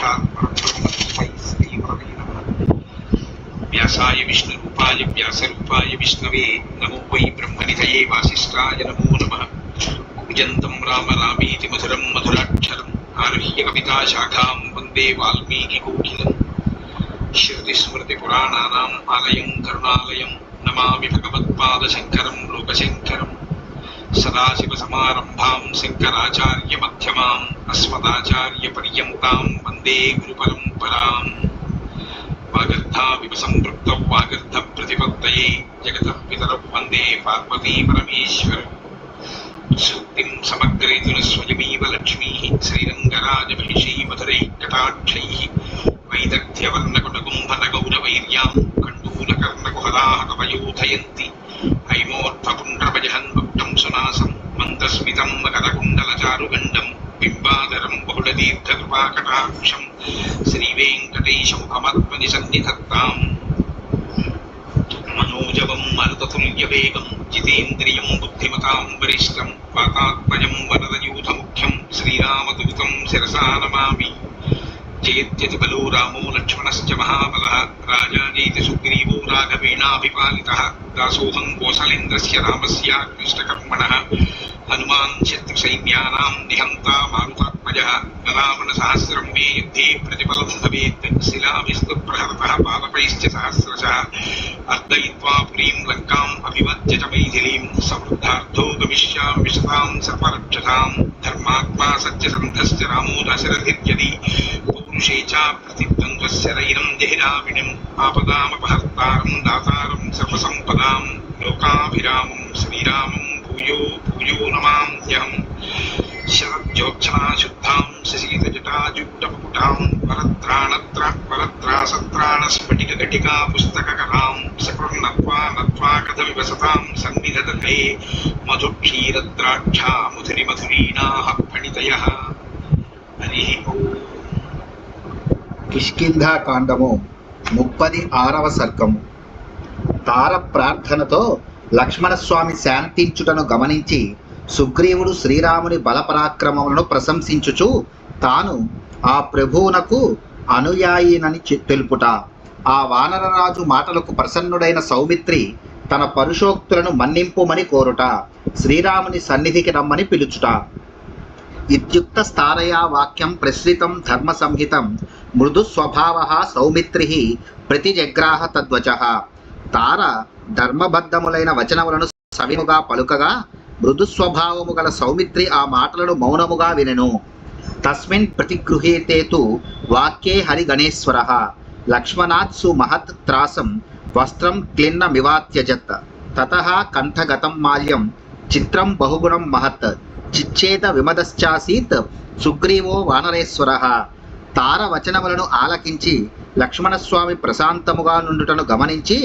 साक्षात् परब्रह्मस्मै श्रीगुरवे नमः। व्यासाय विष्णुरूपाय व्यासरूपाय विष्णवे नमो वै ब्रह्मनिधये वासिष्ठाय नमो नमः। कूजन्तं राम रामेति मधुरं मधुराक्षरम् आरुह्य कविताशाखां वन्दे वाल्मीकिकोकिलम्। श्रुतिस्मृतिपुराणानाम् आलयं करुणालयं नमामि भगवत्पादशङ्करं लोकशङ्करम्। सदाशिवसमारम्भां शङ्कराचार्यमध्यमाम् अस्मदाचार्यपर्यन्तां वन्दे गुरुपरम्पराम्। वागर्धाविव सम्पृक्तौ वागर्धप्रतिपत्तये जगतः पितरौ वन्दे पार्वतीपरमेश्वरौ। सूक्तिं समग्रयितुः स्वयमेव लक्ष्मीः श्रीरङ्गराजमहिषी मधुरैकटाक्षैः वैदग्ध्यवर्णकुटकुम्भनगौरवैर्यां कण्डूलकर्णकुहराः कवयोधयन्ति हैमोत्थपुण्ड्रभजहन्मुक्तं सुनासं मन्दस्मितं मकरकुण्डलचारुगण्डं बिम्बाधरं बहुलदीर्घकृपाकटाक्षं श्रीवेङ्कटेशमुखमात्मनिसन्निधत्ताम्। मनोजवं मरुततुल्यवेगं जितेन्द्रियं बुद्धिमतां वरिष्ठं वातात्मजं वरदयूथमुख्यं श्रीरामदूतं शिरसा नमामि। जयत्यति बलो रामो लक्ष्मणश्च महाबलः राजानेति सुग्रीवो राघवेणाभिपालितः दासोऽहं कौसलेन्द्रस्य रामस्याकृष्टकर्मणः हनुमान् शत्रुसैन्यानां निहन्ता मारुतात्मजः रावणसहस्रं मे युद्धे प्रतिफलं भवेत् शिलाभिस्तु प्रहरतः पादपैश्च सहस्रशः अर्दयित्वा पुरीं लङ्काम् अभिवज्य च मैथिलीं समृद्धार्थो गमिष्यामि विशतां सर्वरक्षसां धर्मात्मा सत्यसन्धश्च रामो दशरथिर्यदि पौरुषे च प्रतिद्वन्द्वस्य रैनं जहिराविणिम् आपदामपहर्तारं दातारं सर्वसम्पदां लोकाभिरामं श्रीरामं भूयो भूयो नमाम्यहम्। शरज्योत्सना शुद्धां शशीतजटाजूटपुटां वरत्रासत्राणस्फटिकघटिका पुस्तककलां सकृन्नत्वा नत्वा कथमिव सतां सन्निधदते मधुक्षीरद्राक्षा मधुरिमधुरीणाः फणितयः। हरिः ओम्। కిష్కింధాకాండము 36వ సర్గము. తార ప్రార్థనతో లక్ష్మణస్వామి శాంతించుటను గమనించి సుగ్రీవుడు శ్రీరాముని బలపరాక్రమములను ప్రశంసించుచు తాను ఆ ప్రభువునకు అనుయాయినని తెలుపుట. ఆ వానరరాజు మాటలకు ప్రసన్నుడైన సౌమిత్రి తన పరుషోక్తులను మన్నింపుమని కోరుట, శ్రీరాముని సన్నిధికి రమ్మని పిలుచుట. ఇత్యుక్త స్థారయా వాక్యం ప్రశ్రితం ధర్మ సంహితం మృదు స్వభావ సౌమిత్రి ప్రతిజగ్రాహ తద్వచః. తార ధర్మబద్ధములైన వచనములను సవిముగా పలుకగా మృదు స్వభావము గల సౌమిత్రి ఆ మాటలను మౌనముగా వినెను. తస్మిన్ ప్రతిగృహీతేతు వాక్యే హరిగణేశ్వరః లక్ష్మణాత్సు మహత్ త్రాసం వస్త్రం క్లిన్నమివాత్యజత్ తతః కంఠగతం మాల్యం చిత్రం బహుగుణం మహత్ చిచ్చేత విమదశ్చాసీత్ సుగ్రీవో వానరేశ్వరః. తార వచనములను ఆలకించి లక్ష్మణస్వామి ప్రశాంతముగా నుండుటను గమనించి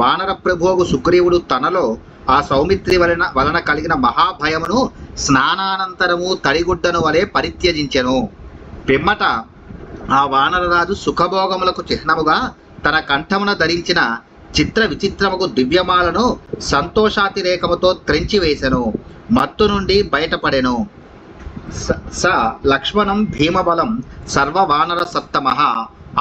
వానర ప్రభువు సుగ్రీవుడు తనలో ఆ సౌమిత్రి వలన కలిగిన మహాభయమును స్నానానంతరము తడిగుడ్డను వలె పరిత్యజించెను. పిమ్మట ఆ వానరరాజు సుఖభోగములకు చిహ్నముగా తన కంఠమున ధరించిన చిత్ర విచిత్రముకు దివ్యమాలను సంతోషాతిరేకముతో త్రెంచివేసెను. మత్తు నుండి బయటపడెను. స లక్ష్మణం భీమబలం సర్వవానర సత్తమః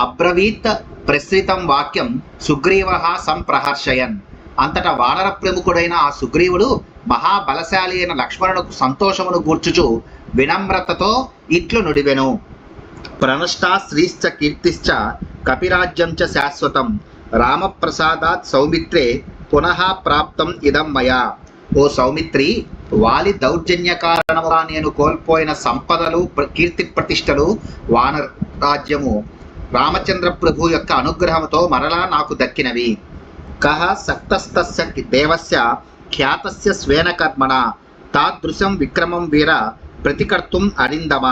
అబ్రవీత్ ప్రసృతం వాక్యం సుగ్రీవ సంప్రహర్షయన్. అంతటా వానర ప్రముఖుడైన ఆ సుగ్రీవుడు మహాబలశాలి అయిన లక్ష్మణునకు సంతోషమును గూర్చుచు వినమ్రతతో ఇట్లు నుడివెను. ప్రనష్టా శ్రీశ్చ కీర్తిశ్చ కపిరాజ్యం చ శాశ్వతం రామప్రసాదాత్ సౌమిత్రే పునః ప్రాప్తం ఇదం మయా. ఓ సౌమిత్రి, వాలి దౌర్జన్య కారణముగా నేను కోల్పోయిన సంపదలు కీర్తి ప్రతిష్టలు వానర రాజ్యము రామచంద్ర ప్రభు యొక్క అనుగ్రహంతో మరలా నాకు దక్కినవి. కహ సక్తస్తస్య దేవస్య ఖ్యాతస్య స్వేన కర్మణ తాదృశం విక్రమం వీర ప్రతికర్తుం అరిందమ.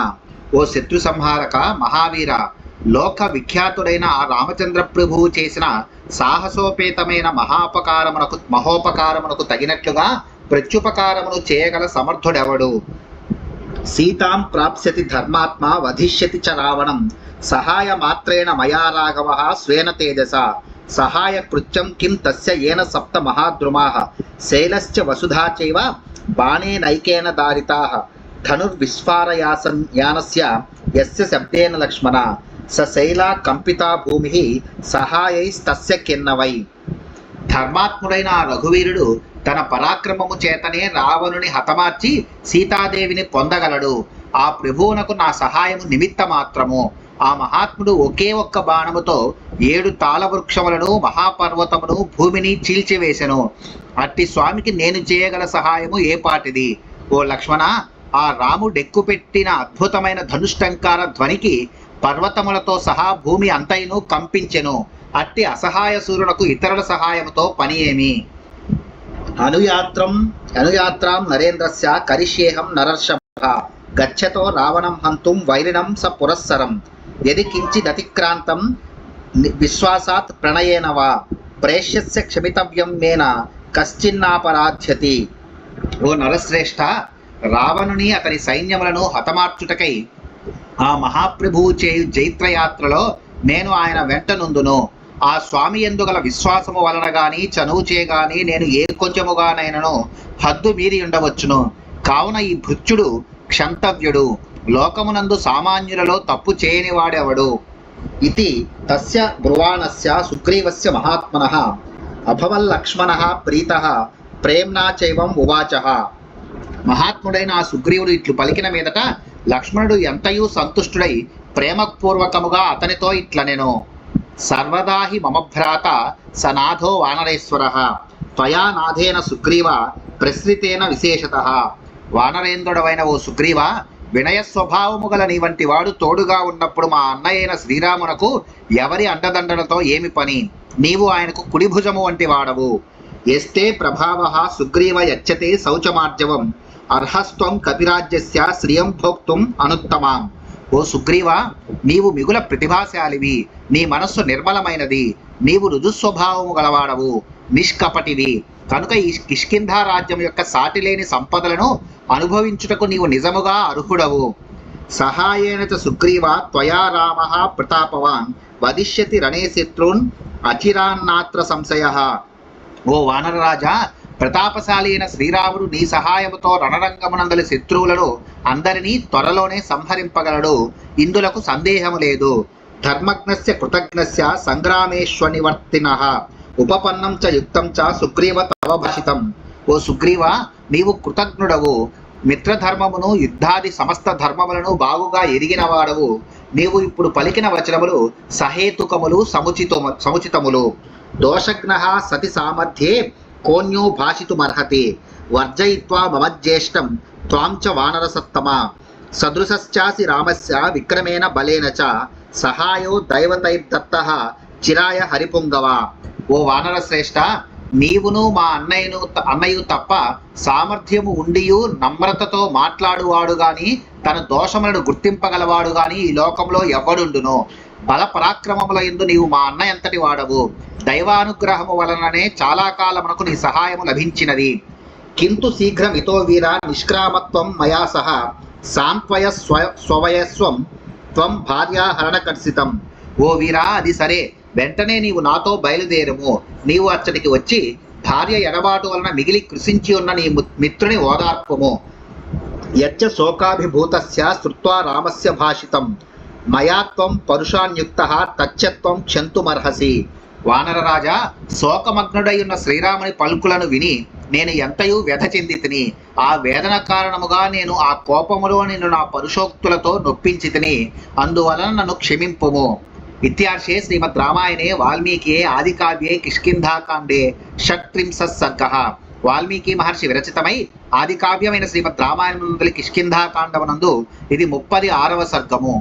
ఓ శత్రు సంహారక మహావీర, లోక విఖ్యాతుడైన ఆ రామచంద్ర ప్రభువు చేసిన సాహసోపేతమైన మహోపకారమునకు తగినట్లుగా ప్రత్యుపకారమును చేయగల సమర్థుడెవడు? సీతాం ప్రాప్స్యతి ధర్మాత్మ వధిష్యతి చ రావణం సహాయ మాత్రేణ మయా రాఘవ స్వేన తేజస సహాయ కృత్యం కిం తస్య ఏన సప్త మహాద్రుమాః శైలశ్చ వసుధా చైవ బాణేనైకేన దారితాః ధనుర్విస్ఫారయాసన్ యానస్య యస్య శబ్దేన లక్ష్మణ సశైలా కంపితా భూమి సహాయైస్తస్య కిన్నవై. ధర్మాత్ముడైన ఆ రఘువీరుడు తన పరాక్రమము చేతనే రావణుని హతమార్చి సీతాదేవిని పొందగలడు. ఆ ప్రభువునకు నా సహాయము నిమిత్త మాత్రము. ఆ మహాత్ముడు ఒకే ఒక్క బాణముతో 7 తాళవృక్షములను మహాపర్వతమును భూమిని చీల్చివేసెను. అట్టి స్వామికి నేను చేయగల సహాయము ఏపాటిది? ఓ లక్ష్మణ, ఆ రాముడెక్కుపెట్టిన అద్భుతమైన ధనుష్టంకార ధ్వనికి పర్వతములతో సహా భూమి అంతైను కంపించెను. అట్టి అసహాయ సూర్యునకు ఇతరుల సహాయముతో పని ఏమి? అనుయాత్రాం నరేంద్రస్య కరిష్యేహం నరర్షభ గచ్చతో రావణం హంతుం వైరిణం స పురస్సరం యది కించిదతిక్రాంతం విశ్వాసాత్ ప్రణయేన వా ప్రేష్యస్య క్షమితవ్యం మేన కశ్చిన్నాపరాధ్యతి. ఓ నరశ్రేష్ఠ, రావణుని అతని సైన్యములను హతమార్చుటకై ఆ మహాప్రభువు చేయు జైత్రయాత్రలో నేను ఆయన వెంట నుందును. ఆ స్వామి ఎందుగల విశ్వాసము వలన గాని చనువు చేయగాని నేను ఏ కొంచెముగానైనను హద్దు మీరి ఉండవచ్చును. కావున ఈ భృత్యుడు క్షంతవ్యుడు, లోకమునందు సామాన్యులలో తప్పు చేయని వాడెవడు? ఇది తస్య బ్రువాణస్య సుగ్రీవస్య మహాత్మనః అభవల్లక్ష్మణః ప్రీతః ప్రేమ్నా చైవం ఉవాచః. మహాత్ముడైన ఆ సుగ్రీవుడు ఇట్లు పలికిన మీదట లక్ష్మణుడు ఎంతయూ సంతుష్టుడై ప్రేమపూర్వకముగా అతనితో ఇట్లనెను. సర్వదా హి మమ భ్రాత సనాథో వానరేశ్వరః త్వయా నాథేన సుగ్రీవ ప్రసృతేన విశేషతః. వానరేంద్రుడవైన ఓ సుగ్రీవ, వినయ స్వభావము గల నీ వంటి వాడు తోడుగా ఉన్నప్పుడు మా అన్నయ్యైన శ్రీరామునకు ఎవరి అండదండలతో ఏమి పని? నీవు ఆయనకు కుడిభుజము వంటి వాడవు. ఎస్తే ప్రభావః సుగ్రీవ యచ్చతే శౌచమార్జవం అర్హస్త్వం కపిరాజ్యస్య శ్రియం భోక్తుం అనుత్తమాం. ఓ సుగ్రీవ, నీవు మిగుల ప్రతిభాశాలివి, నీ మనస్సు నిర్మలమైనది, నీవు రుజుస్వభావము గలవాడవు, నిష్కపటివి. కనుక ఈ కిష్కింధా రాజ్యం యొక్క సాటిలేని సంపదలను అనుభవించుటకు నీవు నిజముగా అర్హుడవు. సహాయేన చ సుగ్రీవ త్వయా రామః ప్రతాపవాన్ వదిష్యతి రణే శత్రున్ అచిరాన్నాత్ర సంశయః. ఓ వానరరాజా, ప్రతాపశాలి అయిన శ్రీరాముడు నీ సహాయముతో రణరంగమునందలి శత్రువులను అందరినీ త్వరలోనే సంహరింపగలడు. ఇందులకు సందేహము లేదు. ధర్మజ్ఞస్య కృతజ్ఞస్య సంగ్రామేష్వనివర్తినః ఉపపన్నం చ యుక్తం చ సుగ్రీవ తవ భాషితం. ఓ సుగ్రీవ, నీవు కృతజ్ఞుడవు, మిత్రధర్మమును యుద్ధాది సమస్త ధర్మములను బాగుగా ఎరిగిన వాడవు. నీవు ఇప్పుడు పలికిన వచనములు సహేతుకములు, సముచితములు. దోషజ్ఞః సతి సామర్థ్యే కోన్యో భాషితుమర్హతి వర్జయిత్వా మమజ్యేష్టం త్వాం చ వానరసత్తమా సదృశశ్చాసి రామస్య విక్రమేణ బలేన చ సహాయో దైవతైర్దత్తః చిరాయ హరిపుంగవ. ఓ వానర శ్రేష్ఠ, నీవును మా అన్నయ్యు తప్ప సామర్థ్యము ఉండియు నమ్రతతో మాట్లాడువాడు గాని తన దోషములను గుర్తింపగలవాడు గాని ఈ లోకంలో ఎవ్వడుండును. బల పరాక్రమముల యందు నీవు మా అన్నయ్య అంతటి వాడవు. దైవానుగ్రహము వలననే చాలా కాలమునకు నీ సహాయము లభించినది. కింటు శీఘ్రం ఇతో వీర నిష్క్రామత్వం మయా సహ సాంత్వయ స్వవయస్వం త్వం భార్యాహరణకర్షితం. ఓ వీరా, అది సరే, వెంటనే నీవు నాతో బయలుదేరము. నీవు అచ్చటికి వచ్చి భార్య ఎడబాటు వలన మిగిలి కృషించి ఉన్న నీ మిత్రుని ఓదార్పము. యచ్చ శోకాభిభూతస్య శ్రుత్వా రామస్య భాషితం మయా త్వం పరుషాన్యుక్తః తచ్చత్వం క్షంతుమర్హసి. వానరరాజా, శోకమగ్నుడై ఉన్న శ్రీరాముని పలుకులను విని నేను ఎంతయూ వ్యధ చెందితిని. ఆ వేదన కారణముగా నేను ఆ కోపములో నిన్ను నా పరుషోక్తులతో నొప్పించి తిని, అందువలన నన్ను క్షమింపుము. ఇత్యార్షే శ్రీమద్ రామాయణే వాల్మీకి ఆదికావ్యే కిష్కింధాకాండే షట్త్రింశः సర్గః. వాల్మీకి మహర్షి విరచితమై ఆదికావ్యమైన శ్రీమద్ రామాయణం కిష్కింధాకాండమునందు ఇది 36వ సర్గము.